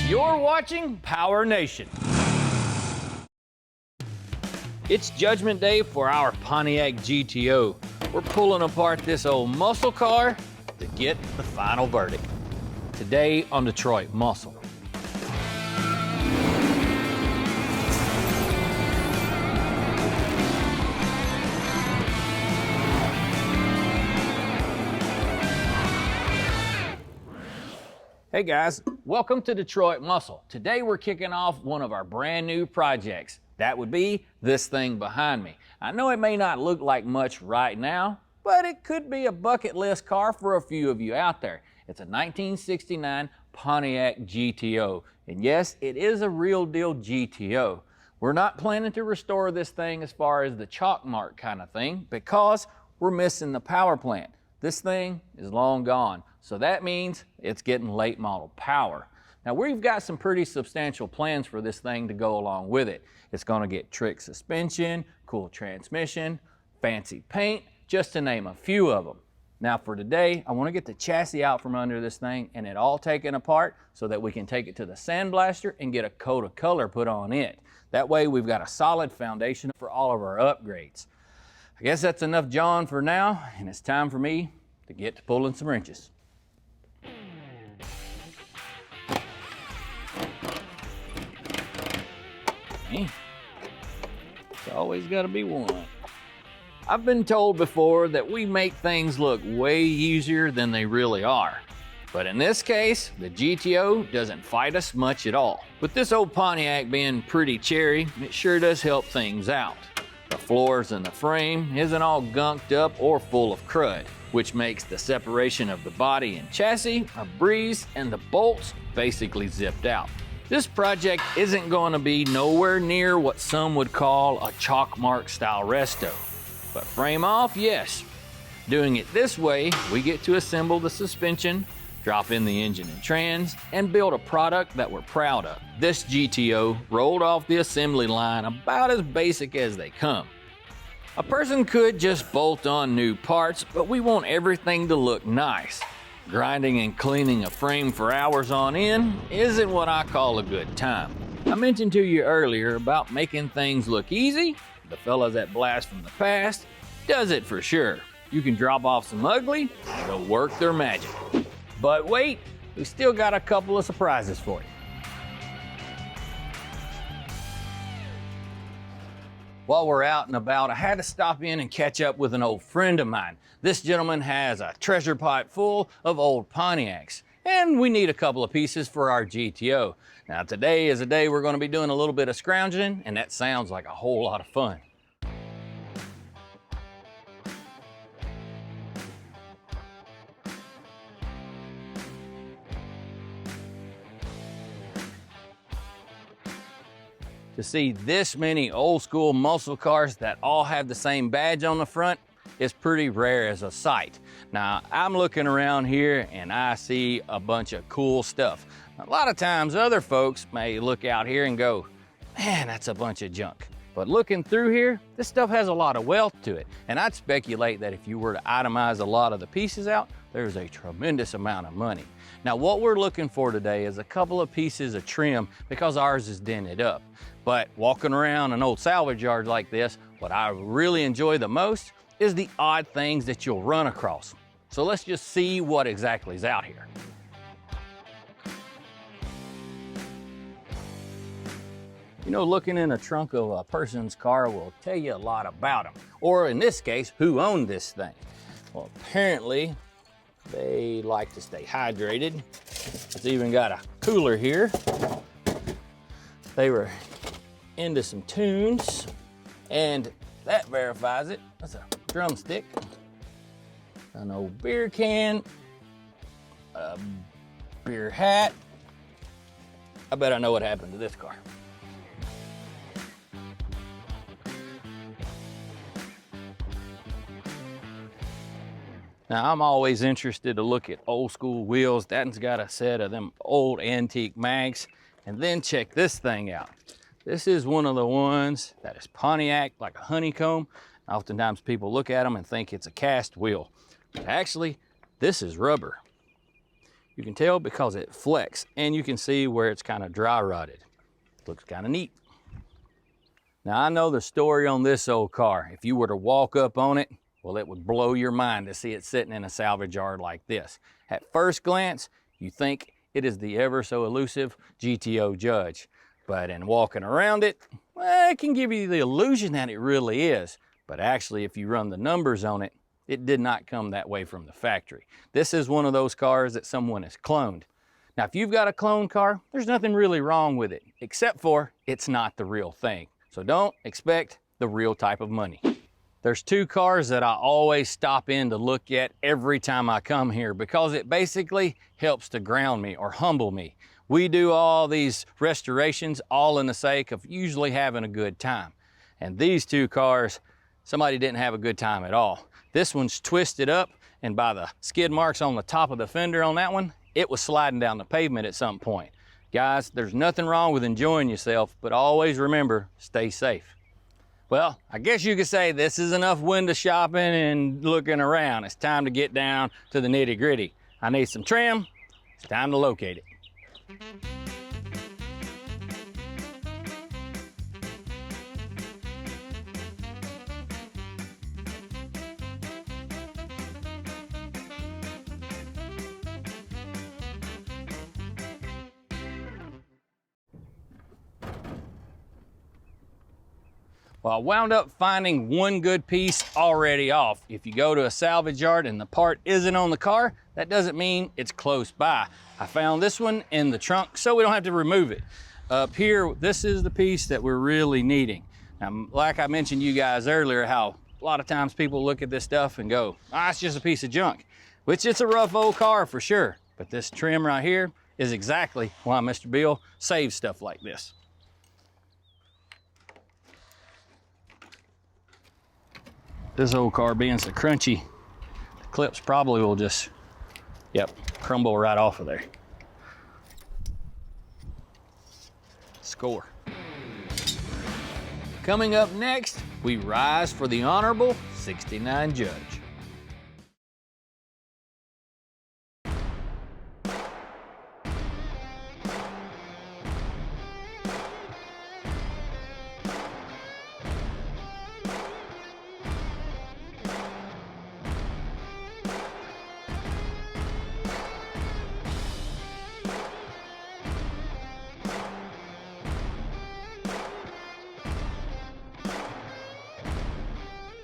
You're watching PowerNation. It's Judgment Day for our Pontiac GTO. We're pulling apart this old muscle car to get the final verdict. Today on Detroit Muscle. Hey guys, welcome to Detroit Muscle. Today we're kicking off one of our brand new projects. That would be this thing behind me. I know it may not look like much right now, but it could be a bucket list car for a few of you out there. It's a 1969 Pontiac GTO. And yes, it is a real deal GTO. We're not planning to restore this thing as far as the chalk mark kind of thing because we're missing the power plant. This thing is long gone. So that means it's getting late model power. Now we've got some pretty substantial plans for this thing to go along with it. It's gonna get trick suspension, cool transmission, fancy paint, just to name a few of them. Now for today, I wanna get the chassis out from under this thing and it all taken apart so that we can take it to the sandblaster and get a coat of color put on it. That way we've got a solid foundation for all of our upgrades. I guess that's enough jawing for now, and it's time for me to get to pulling some wrenches. It's always got to be one. I've been told before that we make things look way easier than they really are. But in this case, the GTO doesn't fight us much at all. With this old Pontiac being pretty cherry, it sure does help things out. The floors and the frame isn't all gunked up or full of crud, which makes the separation of the body and chassis a breeze, and the bolts basically zipped out. This project isn't going to be nowhere near what some would call a chalk mark style resto. But frame off, yes. Doing it this way, we get to assemble the suspension, drop in the engine and trans, and build a product that we're proud of. This GTO rolled off the assembly line about as basic as they come. A person could just bolt on new parts, but we want everything to look nice. Grinding and cleaning a frame for hours on end isn't what I call a good time. I mentioned to you earlier about making things look easy. The fellas at Blast from the Past does it for sure. You can drop off some ugly, they'll work their magic. But wait, we still got a couple of surprises for you. While we're out and about, I had to stop in and catch up with an old friend of mine. This gentleman has a treasure pipe full of old Pontiacs, and we need a couple of pieces for our GTO. Now today is a day we're gonna be doing a little bit of scrounging, and that sounds like a whole lot of fun. To see this many old school muscle cars that all have the same badge on the front is pretty rare as a sight. Now, I'm looking around here and I see a bunch of cool stuff. A lot of times other folks may look out here and go, man, that's a bunch of junk. But looking through here, this stuff has a lot of wealth to it. And I'd speculate that if you were to itemize a lot of the pieces out, there's a tremendous amount of money. Now, what we're looking for today is a couple of pieces of trim because ours is dented up. But walking around an old salvage yard like this, what I really enjoy the most is the odd things that you'll run across. So let's just see what exactly is out here. You know, looking in the trunk of a person's car will tell you a lot about them. Or in this case, who owned this thing. Well, apparently they like to stay hydrated. It's even got a cooler here. They were into some tunes, and that verifies it. That's a drumstick, an old beer can, a beer hat. I bet I know what happened to this car. Now, I'm always interested to look at old school wheels. That's got a set of them old antique mags. And then check this thing out. This is one of the ones that is Pontiac, like a honeycomb. Oftentimes people look at them and think it's a cast wheel. But actually, this is rubber. You can tell because it flecks, and you can see where it's kind of dry rotted. Looks kind of neat. Now I know the story on this old car. If you were to walk up on it, well, it would blow your mind to see it sitting in a salvage yard like this. At first glance, you think it is the ever so elusive GTO Judge. But in walking around it, well, it can give you the illusion that it really is. But actually, if you run the numbers on it, it did not come that way from the factory. This is one of those cars that someone has cloned. Now, if you've got a cloned car, there's nothing really wrong with it, except for it's not the real thing. So don't expect the real type of money. There's two cars that I always stop in to look at every time I come here because it basically helps to ground me or humble me. We do all these restorations all in the sake of usually having a good time. And these two cars, somebody didn't have a good time at all. This one's twisted up, and by the skid marks on the top of the fender on that one, it was sliding down the pavement at some point. Guys, there's nothing wrong with enjoying yourself, but always remember, stay safe. Well, I guess you could say this is enough window shopping and looking around. It's time to get down to the nitty gritty. I need some trim. It's time to locate it. Well, I wound up finding one good piece already off. If you go to a salvage yard and the part isn't on the car, that doesn't mean it's close by. I found this one in the trunk, so we don't have to remove it. Up here, this is the piece that we're really needing. Now, like I mentioned to you guys earlier, how a lot of times people look at this stuff and go, ah, it's just a piece of junk, which it's a rough old car for sure. But this trim right here is exactly why Mr. Bill saves stuff like this. This old car being so crunchy, the clips probably will just, crumble right off of there. Score. Coming up next, we rise for the Honorable 69 Judge.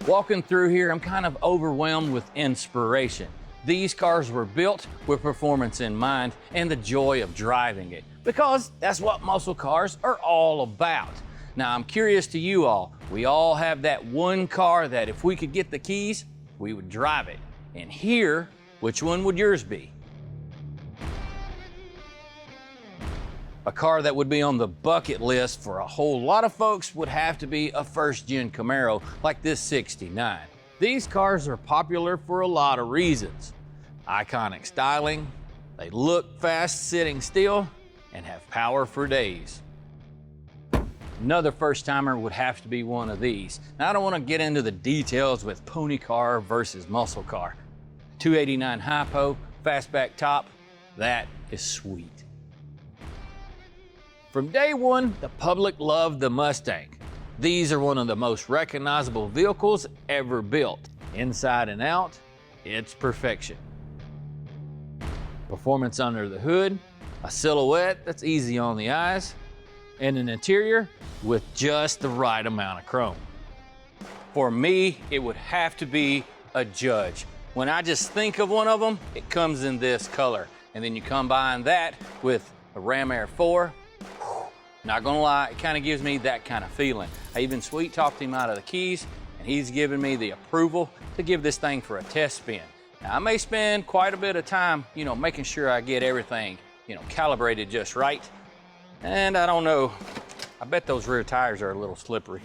Walking through here, I'm kind of overwhelmed with inspiration. These cars were built with performance in mind and the joy of driving it, because that's what muscle cars are all about. Now, I'm curious to you all. We all have that one car that if we could get the keys, we would drive it. And here, which one would yours be? A car that would be on the bucket list for a whole lot of folks would have to be a first-gen Camaro like this 69. These cars are popular for a lot of reasons. Iconic styling, they look fast sitting still, and have power for days. Another first-timer would have to be one of these. Now, I don't want to get into the details with pony car versus muscle car. 289 hypo, fastback top, that is sweet. From day one, the public loved the Mustang. These are one of the most recognizable vehicles ever built. Inside and out, it's perfection. Performance under the hood, a silhouette that's easy on the eyes, and an interior with just the right amount of chrome. For me, it would have to be a Judge. When I just think of one of them, it comes in this color. And then you combine that with a Ram Air 4, not gonna lie, it kind of gives me that kind of feeling. I even sweet talked him out of the keys, and he's given me the approval to give this thing for a test spin. Now, I may spend quite a bit of time, making sure I get everything, calibrated just right. And I don't know, I bet those rear tires are a little slippery.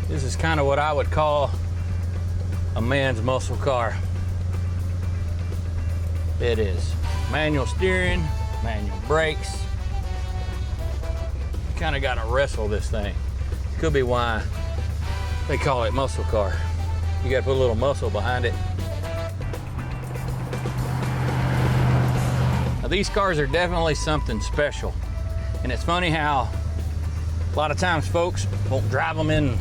This is kind of what I would call a man's muscle car. It is. Manual steering, manual brakes. You kind of got to wrestle this thing. Could be why they call it muscle car. You gotta put a little muscle behind it. Now these cars are definitely something special. And it's funny how a lot of times folks won't drive them in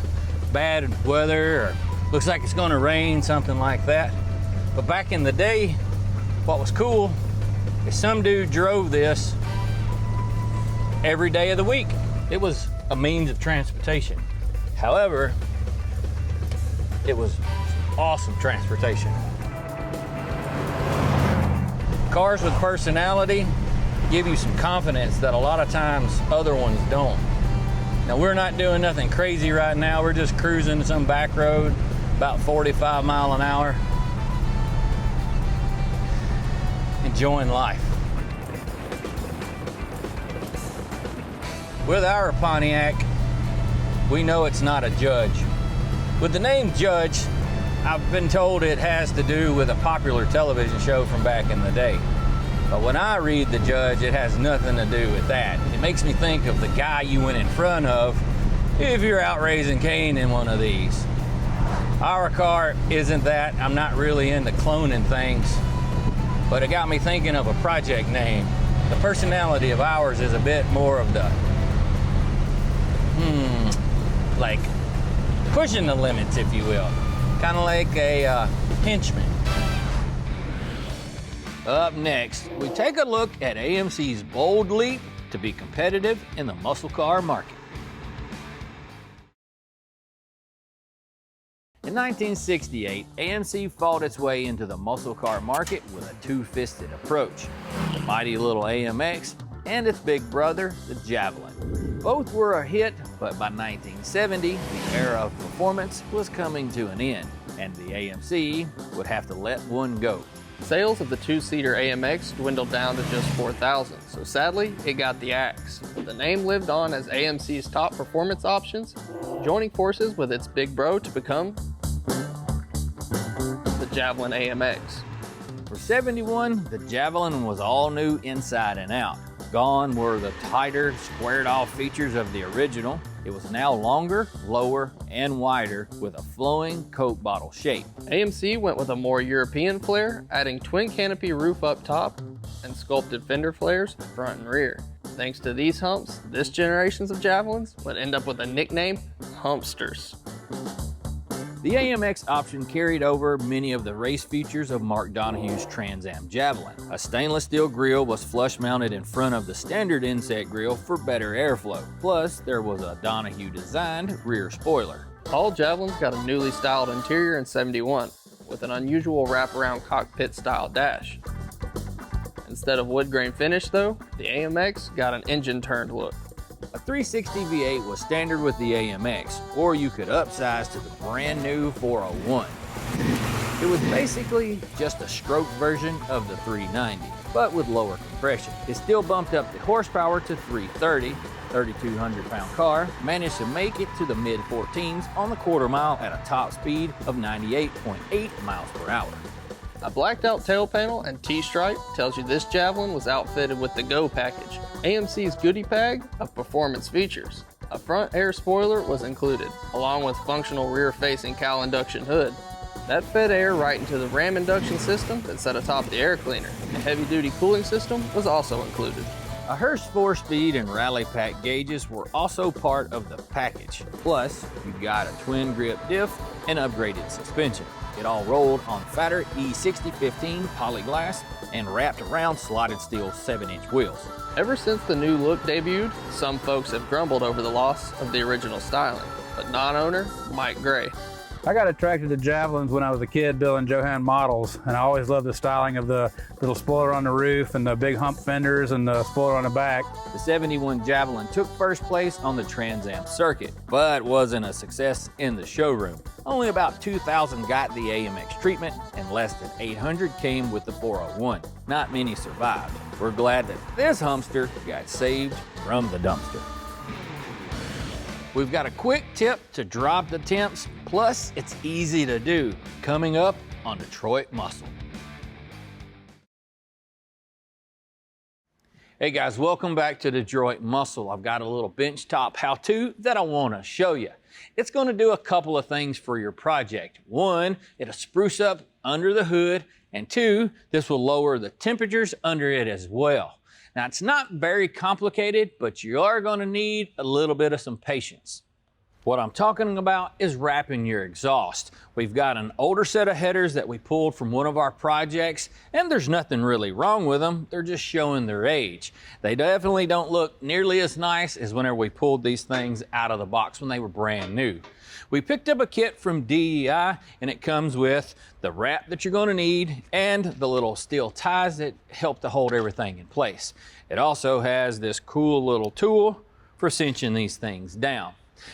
bad weather or looks like it's gonna rain, something like that. But back in the day, what was cool is some dude drove this every day of the week. It was a means of transportation. However, it was awesome transportation. Cars with personality give you some confidence that a lot of times other ones don't. Now we're not doing nothing crazy right now. We're just cruising some back road, about 45 miles an hour. Enjoying life. With our Pontiac, we know it's not a Judge. With the name Judge, I've been told it has to do with a popular television show from back in the day. But when I read the Judge, it has nothing to do with that. It makes me think of the guy you went in front of if you're out raising Cain in one of these. Our car isn't that. I'm not really into cloning things, but it got me thinking of a project name. The personality of ours is a bit more of the, like pushing the limits, if you will. Kind of like a henchman. Up next, we take a look at AMC's bold leap to be competitive in the muscle car market. In 1968, AMC fought its way into the muscle car market with a two-fisted approach. The mighty little AMX and its big brother, the Javelin. Both were a hit, but by 1970, the era of performance was coming to an end, and the AMC would have to let one go. Sales of the two-seater AMX dwindled down to just 4,000, so sadly, it got the axe. The name lived on as AMC's top performance options, joining forces with its big bro to become the Javelin AMX. For 71, the Javelin was all new inside and out. Gone were the tighter, squared-off features of the original. It was now longer, lower, and wider with a flowing Coke bottle shape. AMC went with a more European flair, adding twin canopy roof up top and sculpted fender flares front and rear. Thanks to these humps, this generation's of Javelins would end up with a nickname, Humpsters. The AMX option carried over many of the race features of Mark Donahue's Trans Am Javelin. A stainless steel grille was flush mounted in front of the standard inset grille for better airflow. Plus, there was a Donahue designed rear spoiler. All Javelins got a newly styled interior in 71, with an unusual wraparound cockpit style dash. Instead of wood grain finish though, the AMX got an engine turned look. A 360 V8 was standard with the AMX, or you could upsize to the brand new 401. It was basically just a stroke version of the 390, but with lower compression. It still bumped up the horsepower to 330, 3,200-pound car, managed to make it to the mid-14s on the quarter mile at a top speed of 98.8 miles per hour. A blacked out tail panel and T-stripe tells you this Javelin was outfitted with the Go package, AMC's goodie bag of performance features. A front air spoiler was included, along with functional rear-facing cowl induction hood. That fed air right into the ram induction system that sat atop the air cleaner. A heavy-duty cooling system was also included. A Hurst 4-speed and rally pack gauges were also part of the package. Plus, you got a twin grip diff and upgraded suspension. It all rolled on fatter E6015 polyglass and wrapped around slotted steel 7-inch wheels. Ever since the new look debuted, some folks have grumbled over the loss of the original styling, but non-owner Mike Gray. I got attracted to Javelins when I was a kid building Johann models, and I always loved the styling of the little spoiler on the roof and the big hump fenders and the spoiler on the back. The 71 Javelin took first place on the Trans Am circuit, but wasn't a success in the showroom. Only about 2,000 got the AMX treatment, and less than 800 came with the 401. Not many survived. We're glad that this Humpster got saved from the dumpster. We've got a quick tip to drop the temps, plus it's easy to do, coming up on Detroit Muscle. Hey guys, welcome back to Detroit Muscle. I've got a little bench top how-to that I want to show you. It's going to do a couple of things for your project. One, it'll spruce up under the hood, and two, this will lower the temperatures under it as well. Now it's not very complicated, but you are going to need a little bit of some patience. What I'm talking about is wrapping your exhaust. We've got an older set of headers that we pulled from one of our projects, and there's nothing really wrong with them. They're just showing their age. They definitely don't look nearly as nice as whenever we pulled these things out of the box when they were brand new. We picked up a kit from DEI, and it comes with the wrap that you're going to need and the little steel ties that help to hold everything in place. It also has this cool little tool for cinching these things down.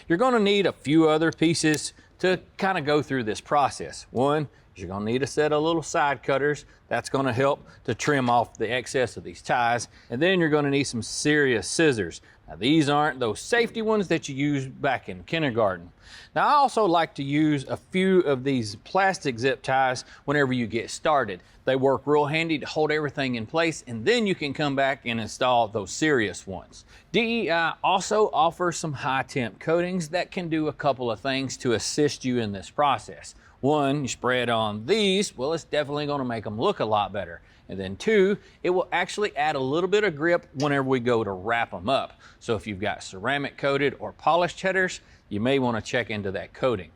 You're going to need a few other pieces to kind of go through this process. One is you're going to need a set of little side cutters. That's going to help to trim off the excess of these ties. And then you're going to need some serious scissors. Now these aren't those safety ones that you used back in kindergarten. Now I also like to use a few of these plastic zip ties whenever you get started. They work real handy to hold everything in place, and then you can come back and install those serious ones. DEI also offers some Hi-Temp coatings that can do a couple of things to assist you in this process. One, you spread on these, well, it's definitely going to make them look a lot better. And then two, it will actually add a little bit of grip whenever we go to wrap them up. So if you've got ceramic coated or polished headers, you may want to check into that coating.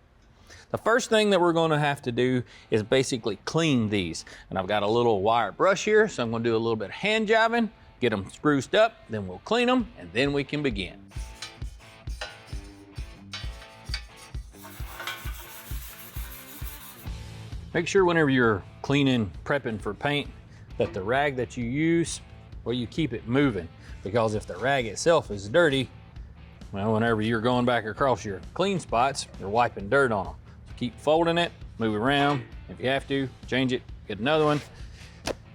The first thing that we're going to have to do is basically clean these. And I've got a little wire brush here, so I'm going to do a little bit of hand jiving, get them spruced up, then we'll clean them, and then we can begin. Make sure whenever you're cleaning, prepping for paint, that the rag that you use, well, you keep it moving, because if the rag itself is dirty, well, whenever you're going back across your clean spots, you're wiping dirt on them. So keep folding it, move it around. If you have to, change it, get another one.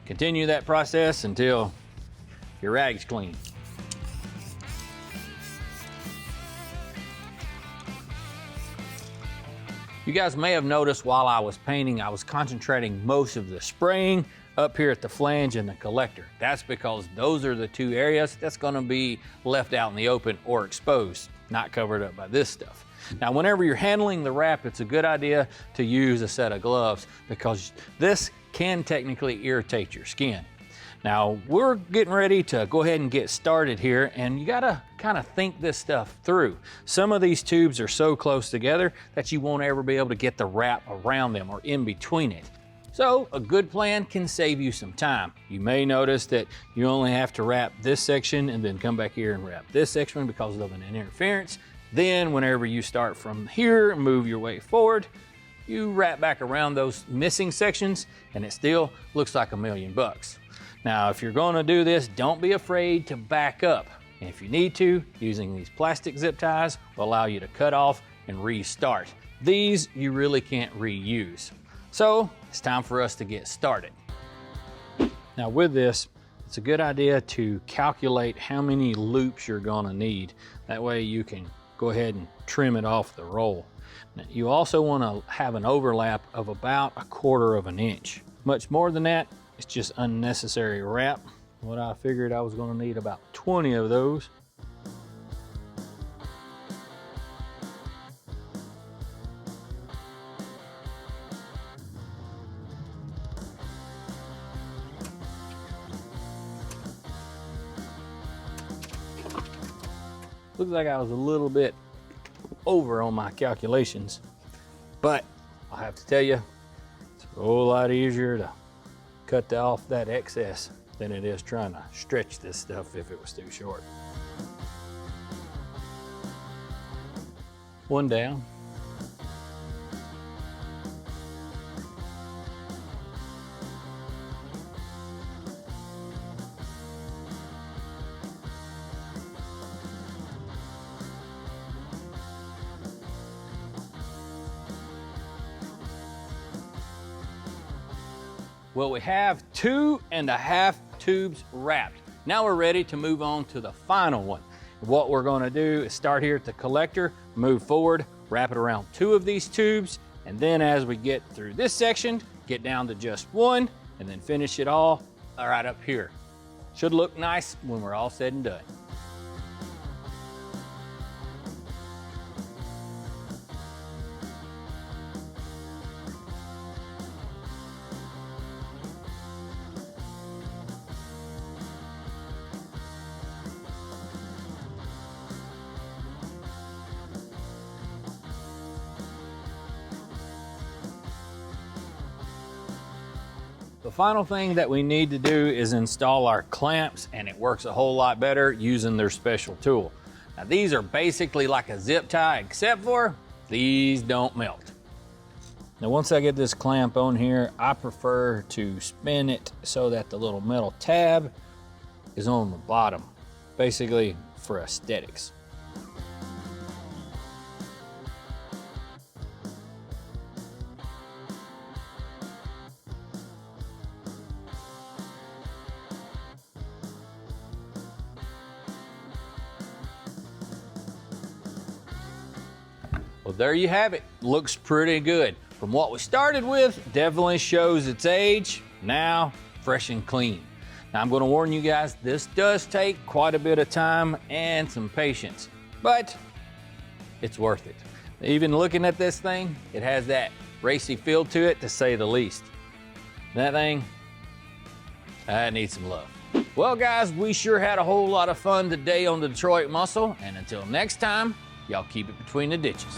Continue that process until your rag's clean. You guys may have noticed while I was painting, I was concentrating most of the spraying up here at the flange and the collector. That's because those are the two areas that's going to be left out in the open or exposed, not covered up by this stuff. Now, whenever you're handling the wrap, it's a good idea to use a set of gloves because this can technically irritate your skin. Now, we're getting ready to go ahead and get started here, and you gotta kind of think this stuff through. Some of these tubes are so close together that you won't ever be able to get the wrap around them or in between it. So a good plan can save you some time. You may notice that you only have to wrap this section and then come back here and wrap this section because of an interference. Then whenever you start from here and move your way forward, you wrap back around those missing sections and it still looks like $1,000,000. Now, if you're gonna do this, don't be afraid to back up. And if you need to, using these plastic zip ties will allow you to cut off and restart. These you really can't reuse. So it's time for us to get started. Now with this, it's a good idea to calculate how many loops you're gonna need. That way you can go ahead and trim it off the roll. Now, you also wanna have an overlap of about 1/4 of an inch. Much more than that, it's just unnecessary wrap. What I figured I was gonna need about 20 of those. Looks like I was a little bit over on my calculations, but I have to tell you, it's a whole lot easier to cut off that excess than it is trying to stretch this stuff if it was too short. One down. Well, we have 2.5 tubes wrapped. Now we're ready to move on to the final one. What we're gonna do is start here at the collector, move forward, wrap it around 2 of these tubes, and then as we get through this section, get down to just 1, and then finish it all right up here. Should look nice when we're all said and done. The final thing that we need to do is install our clamps, and it works a whole lot better using their special tool. Now these are basically like a zip tie, except for these don't melt. Now once I get this clamp on here, I prefer to spin it so that the little metal tab is on the bottom, basically for aesthetics. Well, there you have it. Looks pretty good. From what we started with, definitely shows its age. Now, fresh and clean. Now, I'm gonna warn you guys, this does take quite a bit of time and some patience, but it's worth it. Even looking at this thing, it has that racy feel to it, to say the least. That thing, I need some love. Well, guys, we sure had a whole lot of fun today on the Detroit Muscle, and until next time, y'all keep it between the ditches.